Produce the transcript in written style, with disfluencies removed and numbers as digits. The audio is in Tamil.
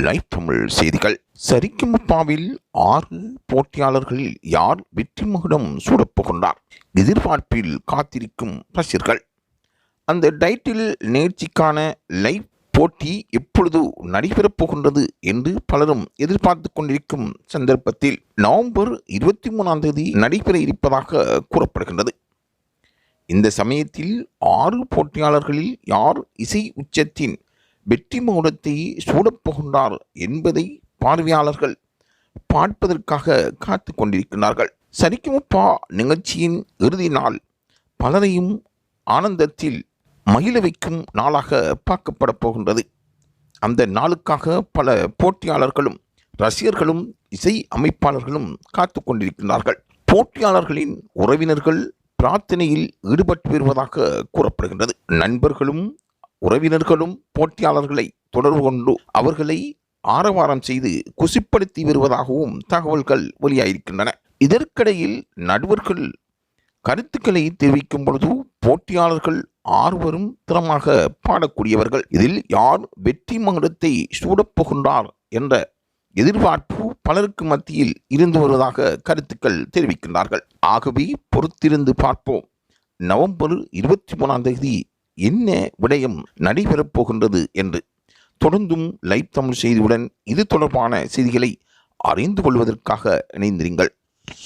லைவ் தமிழ் செய்திகள். சரிகமபாவில் 6 போட்டியாளர்களில் யார் வெற்றி மகுடம் சூடப்போகின்றார்? எதிர்பார்ப்பில் காத்திருக்கும் ரசிகர்கள். அந்த டைட்டில் நிகழ்ச்சிக்கான லைவ் போட்டி எப்பொழுது நடைபெறப் போகின்றது என்று பலரும் எதிர்பார்த்து கொண்டிருக்கும் சந்தர்ப்பத்தில் நவம்பர் 23 நடைபெற இருப்பதாக கூறப்படுகின்றது. இந்த சமயத்தில் 6 போட்டியாளர்களில் யார் இசை உச்சத்தின் வெற்றி மகுடத்தை சூடப்போகின்றார் என்பதை பார்வையாளர்கள் பார்ப்பதற்காக காத்து கொண்டிருக்கிறார்கள். சரிகமபா நிகழ்ச்சியின் இறுதி நாள் பலரையும் ஆனந்தத்தில் மகிழ வைக்கும் நாளாக பார்க்கப்பட போகின்றது. அந்த நாளுக்காக பல போட்டியாளர்களும் ரசிகர்களும் இசை அமைப்பாளர்களும் காத்து கொண்டிருக்கிறார்கள். போட்டியாளர்களின் உறவினர்கள் பிரார்த்தனையில் ஈடுபட்டு வருவதாக கூறப்படுகின்றது. நண்பர்களும் உறவினர்களும் போட்டியாளர்களை தொடர்பு கொண்டு அவர்களை ஆரவாரம் செய்து குசிப்படுத்தி வருவதாகவும் தகவல்கள் வெளியாகியிருக்கின்றன. இதற்கிடையில் நடுவர்கள் கருத்துக்களை தெரிவிக்கும் பொழுது போட்டியாளர்கள் 6 திறமாக பாடக்கூடியவர்கள். இதில் யார் வெற்றி மகுடத்தை சூடப்போகின்றார் என்ற எதிர்பார்ப்பு பலருக்கு மத்தியில் இருந்து வருவதாக கருத்துக்கள் தெரிவிக்கின்றார்கள். ஆகவே பொறுத்திருந்து பார்ப்போம். நவம்பர் 23 என்ன விடயம் நடைபெறப் போகின்றது என்று. தொடர்ந்தும் லைவ் தமிழ் செய்தியுடன் இது தொடர்பான செய்திகளை அறிந்து கொள்வதற்காக இணைந்திருங்கள்.